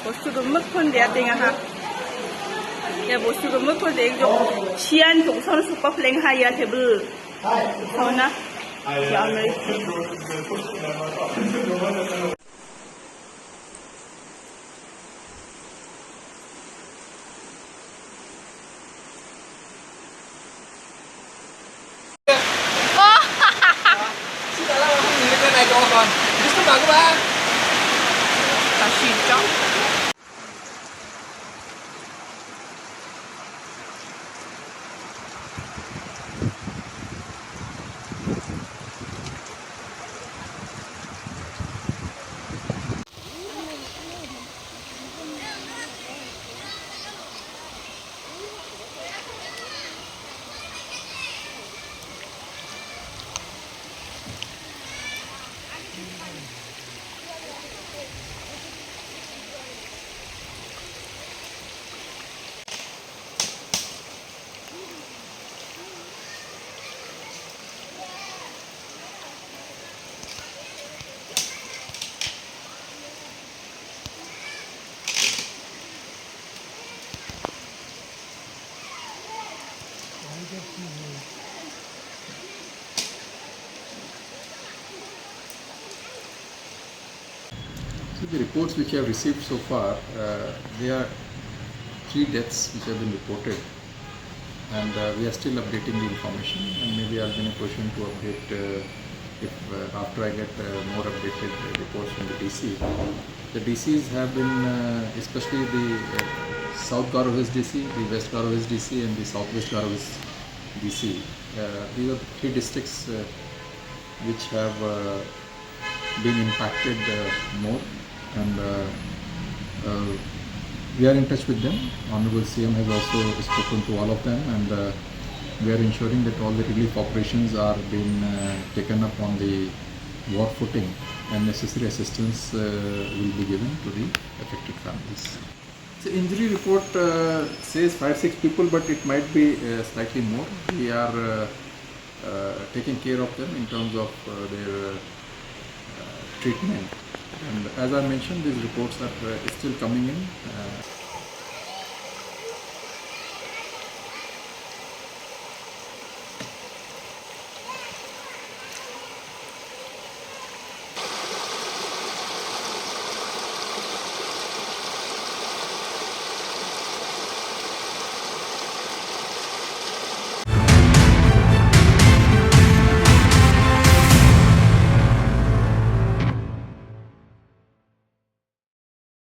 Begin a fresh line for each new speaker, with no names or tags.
모스금 먹건 대야 땡아 ya 모스금 먹건 대 좀 시안 동선 속박 랭하야 테브 서나 야메
Cái này cho con. Biết các bạn.
다시 있죠?
So the reports which I have received so far, there are 3 deaths which have been reported, and we are still updating the information, and maybe I'll be in a position to update if after I get more updated reports from the DC. The DCs have been, especially the South Garo Hills DC, the West Garo Hills DC, and the Southwest Garo Hills DC. These are 3 districts which have been impacted more, and we are in touch with them. Honorable CM has also spoken to all of them, and we are ensuring that all the relief operations are being taken up on the war footing, and necessary assistance will be given to the affected families. The injury report says 5-6 people, but it might be slightly more. We are taking care of them in terms of their treatment, and as I mentioned, these reports are still coming in.